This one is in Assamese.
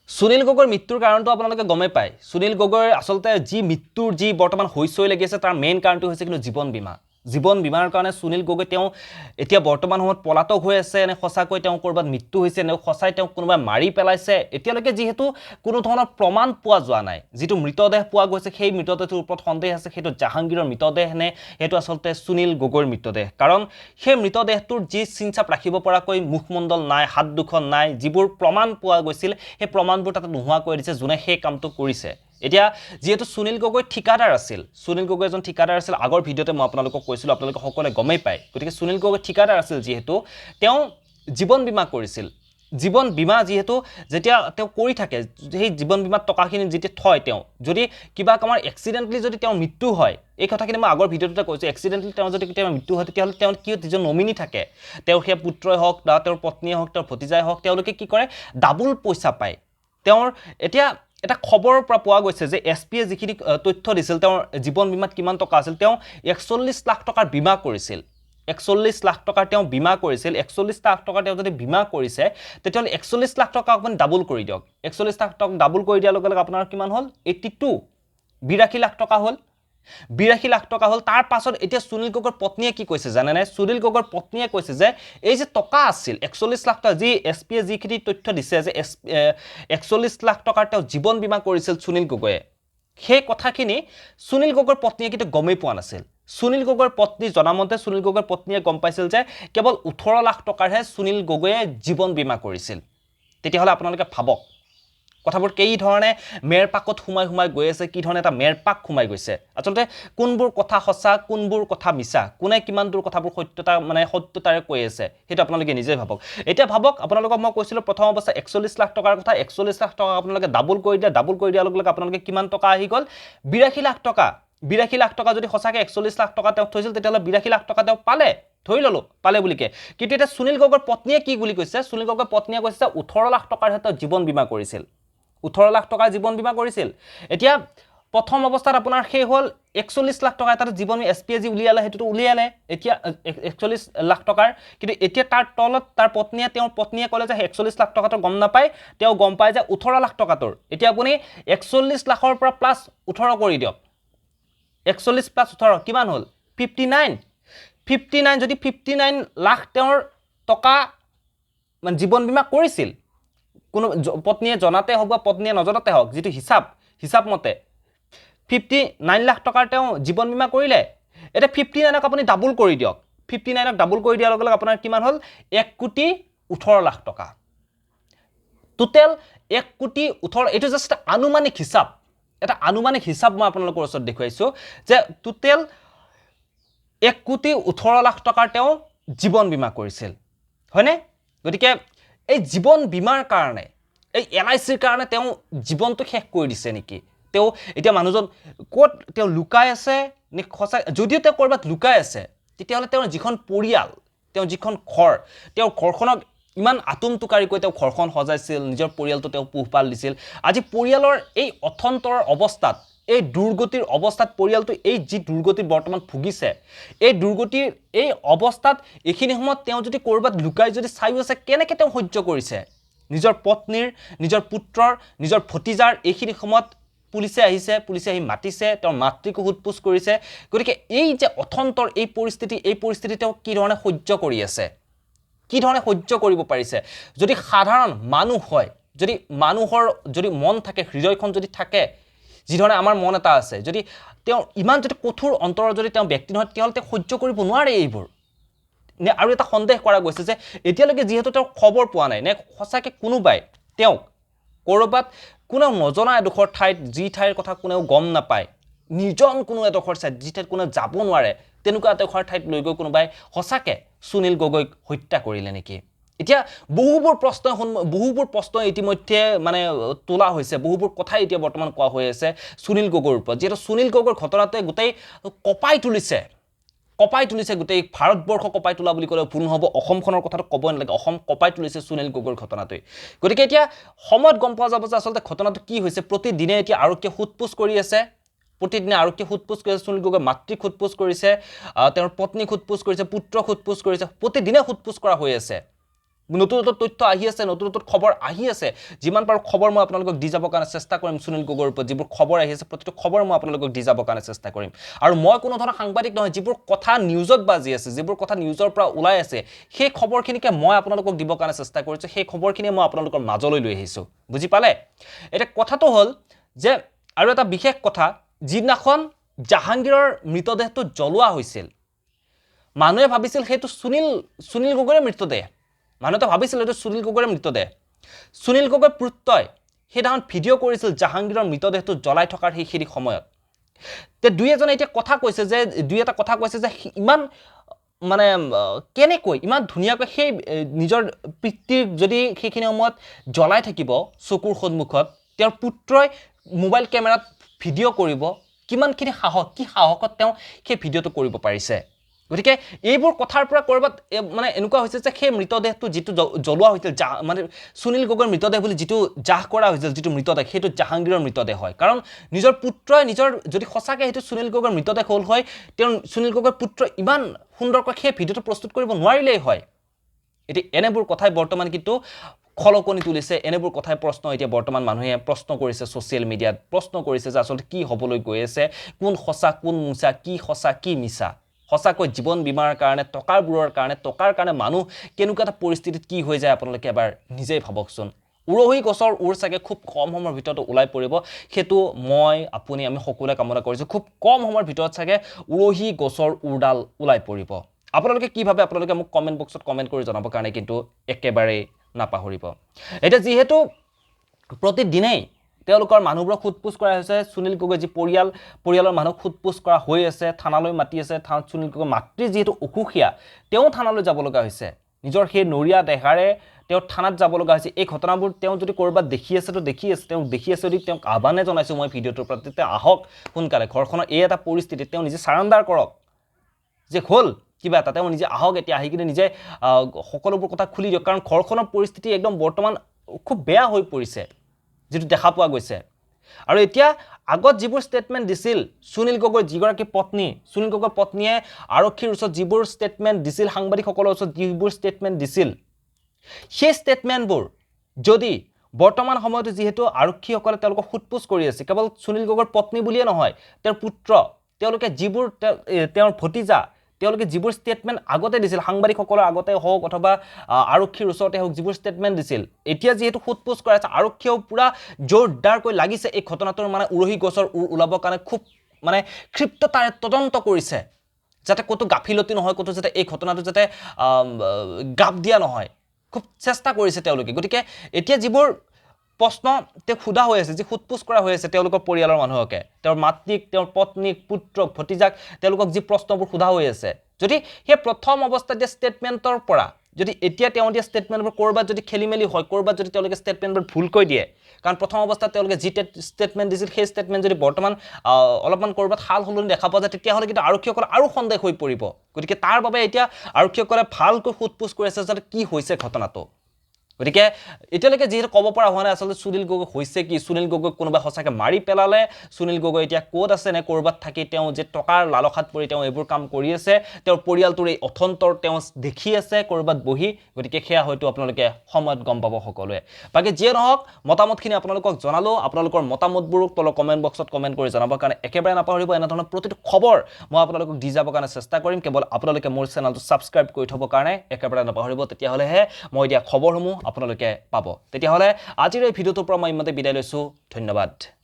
সুনীল গগৈৰ মৃত্যুৰ কাৰণটো আপোনালোকে গমেই পায় সুনীল গগৈৰ আসলতে যি মৃত্যুৰ যি বৰ্তমান হৈছৈ লাগি আছে তাৰ মেইন কাৰণটো হৈছে কিন্তু জীৱন বীমাৰ কাৰণে সুনীল গগৈ তেওঁ এতিয়া বৰ্তমান সময়ত পলাতক হৈ আছে নে সঁচাকৈ তেওঁ কৰবাত মৃত্যু হৈছে নে সঁচাই তেওঁ কোনোবাই মাৰি পেলাইছে এতিয়ালৈকে যেহেতু কোনো ধৰণৰ প্ৰমাণ পোৱা যোৱা নাই যেটো মৃতদেহ পোৱা গৈছে সেই মৃতদেহটোৰ ওপৰত সন্দেহ আছে সেইটো জাহাংগীৰৰ মৃতদেহ নে সেইটো আসলতে সুনীল গগৈৰ মৃতদেহ কাৰণ সেই মৃতদেহটোৰ যি চিনচাপ ৰাখিব পৰাকৈ মুখমণ্ডল নাই হাত দুখন নাই যিবোৰ প্ৰমাণ পোৱা গৈছিল সেই প্ৰমাণবোৰ তাতে নোহোৱা কৰি দিছে যোনে সেই কামটো কৰিছে এতিয়া যেহেতু সুনীল গগৈ ঠিকাদাৰ আছিল সুনীল গগৈ এজন ঠিকাদাৰ আছিল আগৰ ভিডিওতে মই আপোনালোকক কৈছিল আপোনালোকে সকলোৱে গমেই পায় গতিকে সুনীল গগৈ ঠিকাদাৰ আছিল যেহেতু তেওঁ জীৱন বীমা কৰিছিল জীৱন বীমা যেহেতু যেতিয়া তেওঁ কৰি থাকে সেই জীৱন বীমাৰ টকাখিনি যেতিয়া থয় তেওঁ যদি কিবা কামৰ এক্সিডেন্টলি যদি তেওঁৰ মৃত্যু হয় এই কথাখিনি মই আগৰ ভিডিওতে কৈছো এক্সিডেন্টলি তেওঁ যদি কেতিয়াবা মৃত্যু হয় তেতিয়াহ'লে তেওঁ কি যিজন নমিনি থাকে তেওঁৰ সেই পুত্ৰই হওক বা তেওঁৰ পত্নীয়ে হওক তেওঁৰ ভতিজাই হওক তেওঁলোকে কি কৰে ডাবল পইচা পায় তেওঁৰ এতিয়া এটা খবৰৰ পৰা পোৱা গৈছে যে এছপিয়ে যিখিনি তথ্য দিছিল তেওঁৰ জীৱন বীমাত কিমান টকা আছিল তেওঁ 41 লাখ টকাৰ বীমা কৰিছিল 41 লাখ টকাৰ তেওঁ বীমা কৰিছিল 41 লাখ টকা তেওঁ যদি বীমা কৰিছে তেতিয়াহ'লে 41 লাখ টকা আপুনি ডাবল কৰি দিয়ক 41 লাখ টকা ডাবল কৰি দিয়াৰ লগে লগে আপোনাৰ কিমান হ'ল 82 লাখ টকা হ'ল 82 লাখ টকা হ'ল তাৰ পাছত এতিয়া সুনীল গগৈৰ পত্নীয়ে কি কৈছে জানে নাই সুনীল গগৈৰ পত্নীয়ে কৈছে যে এই যে টকা আছিল 41 লাখ টকা যি এছপিয়ে যিখিনি তথ্য দিছে যে 41 লাখ টকাৰ তেওঁ জীৱন বীমা কৰিছিল সুনীল গগৈয়ে সেই কথাখিনি সুনীল গগৈৰ পত্নীয়ে কিন্তু গমেই পোৱা নাছিল সুনীল গগৈৰ পত্নী জনামতে সুনীল গগৈৰ পত্নীয়ে গম পাইছিল যে কেৱল 18 লাখ টকাৰহে সুনীল গগৈয়ে জীৱন বীমা কৰিছিল তেতিয়াহ'লে আপোনালোকে ভাবক কথাবোৰ কেই ধৰণে মেৰপাকত হুমাই গৈ আছে কি ধৰণে এটা মেৰপাক হুমাই গৈছে আসলতে কোনবোৰ কথা সঁচা কোনবোৰ কথা মিছা কোনে কিমান দূৰ কথাবোৰ সত্যতাৰে কৈ আছে সেইটো আপোনালোকে নিজে ভাবক এতিয়া ভাবক আপোনালোকক মই কৈছিলো প্ৰথম অৱস্থা 41 লাখ টকাৰ কথা 41 লাখ টকা আপোনালোকে ডাবল কৰি দিয়াৰ লগে লগে আপোনালোকে কিমান টকা আহি গ'ল 82 লাখ টকা 82 লাখ টকা যদি সঁচাকৈ 41 লাখ টকা তেওঁ থৈছিল তেতিয়াহ'লে 82 লাখ টকা তেওঁ পালে ধৰি ললো পালে বুলিকে কিন্তু এটা সুনীল গগৈৰ পত্নীয়ে কি বুলি কৈছে সুনীল গগৈৰ পত্নীয়ে কৈছে 18 লাখ টকাৰ হেতু জীৱন বীমা কৰিছিল 18 লাখ টকাৰ জীৱন বীমা কৰিছিল এতিয়া প্ৰথম অৱস্থাত আপোনাৰ সেই হ'ল 41 লাখ টকা এটা জীৱন এছপিএজি উলিয়ালে হেতুটো উলিয়ালে এতিয়া 41 লাখ টকাৰ কিন্তু এতিয়া তাৰ তলত তাৰ পত্নীয়ে ক'লে যে 41 লাখ টকাটো গম নাপায় তেওঁ গম পায় যে 18 লাখ টকাটোৰ এতিয়া আপুনি 41 লাখৰ পৰা প্লাস 18 কৰি দিয়ক 41 প্লাস 18 কিমান হ'ল 59 যদি 59 লাখ তেওঁৰ টকা মানে জীৱন বীমা কৰিছিল কোনো পত্নীয়ে জনাতে হওক বা পত্নীয়ে নজনাতে হওক যেটো হিসাব মতে 59 লাখ টকাৰ তেওঁ জীৱন বীমা কৰিলে এটা 59ক আপুনি ডাবল কৰি দিয়ক 59ক ডাবল কৰি দিয়াৰ লগে লগে আপোনাৰ কিমান হ'ল 1,18 লাখ টকা টোটাল 1,18 এটো জাস্ট আনুমানিক হিসাব এটা আনুমানিক হিসাব মই আপোনালোকৰ ওচৰত দেখুৱাইছো যে টোটাল 1,18 লাখ টকাৰ তেওঁ জীৱন বীমা কৰিছিল হয়নে গতিকে এই জীৱন বীমাৰ কাৰণে এই এলআইচিৰ কাৰণে তেওঁ জীৱনটো শেষ কৰি দিছে নেকি তেওঁ এতিয়া মানুহজন কোত তেওঁ লুকাই আছে নে খসা যদিও তেওঁ কৰবাত লুকাই আছে তেতিয়াহ'লে তেওঁৰ যিখন পৰিয়াল তেওঁ যিখন ঘৰ তেওঁ ঘৰখনক ইমান আতুমটুকাৰিকৈ তেওঁ ঘৰখন সজাইছিল নিজৰ পৰিয়ালটো তেওঁ পোহপাল দিছিল আজি পৰিয়ালৰ এই অথন্তৰ অৱস্থাত এই দুৰ্গতিৰ অৱস্থাত পৰিয়ালটো এই যি দুৰ্গতি বৰ্তমান ভুগিছে এই দুৰ্গতিৰ এই অৱস্থাত এখিনি সময়ত তেওঁ যদি কৰবাত লুকাই যদি চাই আছে কেনেকৈ তেওঁ সহ্য কৰিছে নিজৰ পত্নীৰ নিজৰ পুত্ৰৰ নিজৰ ভতিজাৰ এখিনি সময়ত পুলিচে আহি মাতিছে তেওঁৰ মাতৃকো হুটপুছ কৰিছে গতিকে এই যে অথন্তৰ এই পৰিস্থিতি তেওঁ কি ধৰণে সহ্য কৰি আছে কি ধৰণে সহ্য কৰিব পাৰিছে যদি সাধাৰণ মানুহ হয় যদি মানুহৰ যদি মন থাকে হৃদয়খন যদি থাকে যি ধৰণে আমাৰ মন এটা আছে যদি তেওঁ ইমান যদি কঠোৰ অন্তৰৰ যদি তেওঁ ব্যক্তি নহয় তেতিয়াহ'লে তেওঁ সহ্য কৰিব নোৱাৰে এইবোৰ নে আৰু এটা সন্দেহ কৰা গৈছে যে এতিয়ালৈকে যেহেতু তেওঁ খবৰ পোৱা নাই নে সঁচাকৈ কোনোবাই তেওঁ কৰবাত কোনেও নজনা এডোখৰ ঠাইত যি ঠাইৰ কথা কোনেও গম নাপায় নিজন কোনো এডোখৰ ঠাইত যি ঠাইত কোনো যাব নোৱাৰে তেনেকুৱা এডোখৰ ঠাইত লৈ গৈ কোনোবাই সঁচাকৈ সুনীল গগৈক হত্যা কৰিলে নেকি এতিয়া বহুবোৰ প্ৰশ্ন ইতিমধ্যে মানে তোলা হৈছে বহুবোৰ কথা এতিয়া বৰ্তমান কোৱা হৈ আছে সুনীল গগৈৰ ওপৰত যেটো সুনীল গগৈৰ ঘটনাটোৱে গোটেই কপাই তুলিছে গোটেই ভাৰতবৰ্ষ কপাই তোলা বুলি ক'লে ভুল নহ'ব অসমখনৰ কথাটো ক'ব নালাগে অসম কপাই তুলিছে সুনীল গগৈৰ ঘটনাটোৱে গতিকে এতিয়া সময়ত গম পোৱা যাব যে আসলতে ঘটনাটো কি হৈছে প্ৰতিদিনে এতিয়া আৰক্ষীয়ে হুটপুছ কৰি আছে প্ৰতিদিনে আৰক্ষীয়ে হুটপুছ কৰিছে সুনীল গগৈৰ মাতৃক হুটপুছ কৰিছে তেওঁৰ পত্নীক হুটপুছ কৰিছে পুত্ৰক হুটপুছ কৰিছে প্ৰতিদিনে হুটপুছ কৰা হৈ আছে নতুন নতুন তথ্য আহি আছে, নতুন নতুন খবৰ আহি আছে। যিমান পাৰোঁ খবৰ মই আপোনালোকক দি যাবৰ কাৰণে চেষ্টা কৰিম সুনীল গগৈৰ ওপৰত। যিবোৰ খবৰ আহি আছে প্ৰতিটো খবৰ মই আপোনালোকক দি যাবৰ কাৰণে চেষ্টা কৰিম। আৰু মই কোনো ধৰণৰ সাংবাদিক নহয়, যিবোৰ কথা নিউজত বাজি আছে, যিবোৰ কথা নিউজৰ পৰা ওলাই আছে, সেই খবৰখিনিকে মই আপোনালোকক দিবৰ কাৰণে চেষ্টা কৰিছোঁ। সেই খবৰখিনি মই আপোনালোকৰ মাজলৈ লৈ আহিছোঁ। বুজি পালে? এতিয়া কথাটো হ'ল যে আৰু এটা বিশেষ কথা, যিদিনাখন জাহাংগীৰৰ মৃতদেহটো জ্বলোৱা হৈছিল, মানুহে ভাবিছিল সেইটো সুনীল গগৈৰে মৃতদেহ। মানুহে ভাবিছিল এইটো সুনীল গগৈৰে মৃতদেহ। সুনীল গগৈৰ পুত্ৰই সেইদিনাখন ভিডিঅ' কৰিছিল জাহাংগীৰৰ মৃতদেহটো জ্বলাই থকাৰ সেইখিনি সময়ত। তে দুই এটা কথা কৈছে যে ইমান মানে কেনেকৈ ইমান ধুনীয়াকৈ সেই নিজৰ পিতৃক যদি সেইখিনি সময়ত জ্বলাই থাকিব চকুৰ সন্মুখত, তেওঁৰ পুত্ৰই মোবাইল কেমেৰাত ভিডিঅ' কৰিব, কিমানখিনি সাহস, কি সাহসত তেওঁ সেই ভিডিঅ'টো কৰিব পাৰিছে। গতিকে এইবোৰ কথাৰ পৰা ক'ৰবাত মানে এনেকুৱা হৈছে যে সেই মৃতদেহটো যিটো জ্বলোৱা হৈছিল, মানে সুনীল গগৈৰ মৃতদেহ বুলি যিটো জাহ কৰা হৈছিল, যিটো মৃতদেহ, সেইটো জাহাংগীৰৰ মৃতদেহ হয়। কাৰণ নিজৰ পুত্ৰই যদি সঁচাকৈ সেইটো সুনীল গগৈৰ মৃতদেহ হ'ল হয়, তেওঁ সুনীল গগৈৰ পুত্ৰই ইমান সুন্দৰকৈ সেই ভিডিঅ'টো প্ৰস্তুত কৰিব নোৱাৰিলেই হয়। এতিয়া এনেবোৰ কথাই বৰ্তমান কিন্তু খলকনি তুলিছে, এনেবোৰ কথাই এতিয়া বৰ্তমান মানুহে প্ৰশ্ন কৰিছে ছ'চিয়েল মিডিয়াত, প্ৰশ্ন কৰিছে যে আচলতে কি হ'বলৈ গৈ আছে, কোন সঁচা কোন মিছা, কি সঁচা কি মিছা। সঁচাকৈ জীৱন বীমাৰ কাৰণে, টকাৰ কাৰণে মানুহ কেনেকুৱা এটা পৰিস্থিতিত কি হৈ যায় আপোনালোকে এবাৰ নিজেই ভাবকচোন। উৰহী গছৰ উৰ চাগে খুব কম সময়ৰ ভিতৰত ওলাই পৰিব, সেইটো আমি সকলোৱে কামনা কৰিছোঁ। খুব কম সময়ৰ ভিতৰত চাগে উৰহী গছৰ উৰডাল ওলাই পৰিব। আপোনালোকে কি ভাবে আপোনালোকে মোক কমেণ্ট বক্সত কমেণ্ট কৰি জনাবৰ কাৰণে কিন্তু একেবাৰেই নাপাহৰিব। এতিয়া যিহেতু প্ৰতিদিনেই তেওঁলোকৰ মানুহবোৰক সোধপোছ কৰা হৈছে, সুনীল গগৈ যি পৰিয়ালৰ মানুহক সোধপোছ কৰা হৈ আছে, থানালৈ মাতি আছে, সুনীল গগৈৰ মাতৃ যিহেতু অসুখীয়া, তেওঁ থানালৈ যাব লগা হৈছে, নিজৰ সেই নৰিয়া দেহাৰে তেওঁ থানাত যাব লগা হৈছে। এই ঘটনাবোৰ তেওঁ যদি ক'ৰবাত দেখি আছে যদি তেওঁক আহ্বানে জনাইছোঁ মই ভিডিঅ'টোৰ পৰা, তেতিয়া আহক সোনকালে, ঘৰখনৰ এই এটা পৰিস্থিতিত তেওঁ নিজে চাৰেণ্ডাৰ কৰক, যে হ'ল কিবা এটা, তেওঁ নিজে আহক, এতিয়া আহি কিনে নিজে সকলোবোৰ কথা খুলি দিয়ক। কাৰণ ঘৰখনৰ পৰিস্থিতি একদম বৰ্তমান খুব বেয়া হৈ পৰিছে, যিটো দেখা পোৱা গৈছে। আৰু এতিয়া আগত যিবোৰ ষ্টেটমেণ্ট দিছিল সুনীল গগৈৰ যিগৰাকী পত্নী, সুনীল গগৈৰ পত্নীয়ে আৰক্ষীৰ ওচৰত যিবোৰ ষ্টেটমেণ্ট দিছিল, সাংবাদিকসকলৰ ওচৰত যিবোৰ ষ্টেটমেণ্ট দিছিল, সেই ষ্টেটমেণ্টবোৰ যদি বৰ্তমান সময়তো যিহেতু আৰক্ষীসকলে তেওঁলোকক সোধপোছ কৰি আছে, কেৱল সুনীল গগৈৰ পত্নী বুলিয়ে নহয়, তেওঁৰ পুত্ৰ, তেওঁলোকে যিবোৰ তেওঁৰ ভতিজা, তেওঁলোকে যিবোৰ ষ্টেটমেণ্ট আগতে দিছিল, সাংবাদিকসকলৰ আগতে হওক অথবা আৰক্ষীৰ ওচৰতে হওক যিবোৰ ষ্টেটমেণ্ট দিছিল, এতিয়া যিহেতু সোধপোছ কৰা আছে, আৰক্ষীয়েও পূৰা জোৰদাৰকৈ লাগিছে এই ঘটনাটোৰ মানে উৰহী গছৰ উৰ ওলাবৰ কাৰণে, খুব মানে ক্ষিপ্ৰতাৰে তদন্ত কৰিছে, যাতে ক'তো গাফিলতি নহয়, ক'তো যাতে এই ঘটনাটো যাতে গাপ দিয়া নহয়, খুব চেষ্টা কৰিছে তেওঁলোকে। গতিকে এতিয়া যিবোৰ প্ৰশ্ন তেওঁক সোধা হৈ আছে, যি সোধপোছ কৰা হৈ আছে তেওঁলোকৰ পৰিয়ালৰ মানুহকে, তেওঁৰ মাতৃক, তেওঁৰ পত্নীক, পুত্ৰক, ভতিজাক, তেওঁলোকক যি প্ৰশ্নবোৰ সোধা হৈ আছে, যদি সেই প্ৰথম অৱস্থাত দিয়া ষ্টেটমেণ্টৰ পৰা যদি এতিয়া তেওঁ দিয়া ষ্টেটমেণ্টবোৰ ক'ৰবাত যদি খেলি মেলি হয়, ক'ৰবাত যদি তেওঁলোকে ষ্টেটমেণ্টবোৰ ভুলকৈ দিয়ে, কাৰণ প্ৰথম অৱস্থাত তেওঁলোকে যি ষ্টেটমেণ্ট দিছিল সেই ষ্টেটমেণ্ট যদি বৰ্তমান অলপমান ক'ৰবাত সাল সলনি দেখা পোৱা যায়, তেতিয়াহ'লে কিন্তু আৰক্ষীসকল আৰু সন্দেহ হৈ পৰিব। গতিকে তাৰ বাবে এতিয়া আৰক্ষীসকলে ভালকৈ সোধপোছ কৰি আছে যাতে কি হৈছে ঘটনাটো। গতিকে এতিয়ালৈকে যিহেতু ক'ব পৰা হোৱা নাই আচলতে সুনীল গগৈ হৈছে কি, সুনীল গগৈক কোনোবাই সঁচাকৈ মাৰি পেলালে, সুনীল গগৈ এতিয়া ক'ত আছে নে ক'ৰবাত থাকি তেওঁ যে টকাৰ লালসাত পৰি তেওঁ এইবোৰ কাম কৰি আছে, তেওঁৰ পৰিয়ালটোৰ এই অথন্তৰ তেওঁ দেখি আছে ক'ৰবাত বহি। গতিকে সেয়া হয়তো আপোনালোকে সময়ত গম পাব সকলোৱে। বাকী যিয়ে নহওক মতামতখিনি আপোনালোকক জনালোঁ, আপোনালোকৰ মতামতবোৰ তলৰ কমেণ্ট বক্সত কমেণ্ট কৰি জনাবৰ কাৰণে একেবাৰে নাপাহৰিব। এনেধৰণৰ প্ৰতিটো খবৰ মই আপোনালোকক দি যাবৰ কাৰণে চেষ্টা কৰিম, কেৱল আপোনালোকে মোৰ চেনেলটো ছাবস্ক্ৰাইব কৰি থ'বৰ কাৰণে একেবাৰে নাপাহৰিব, তেতিয়াহ'লেহে মই দিয়া খবৰসমূহ আপোনালোকে পাব। তেতিয়াহ'লে আজিৰ এই ভিডিঅ'টোৰ পৰা মই ইমানতে বিদায় লৈছোঁ, ধন্যবাদ।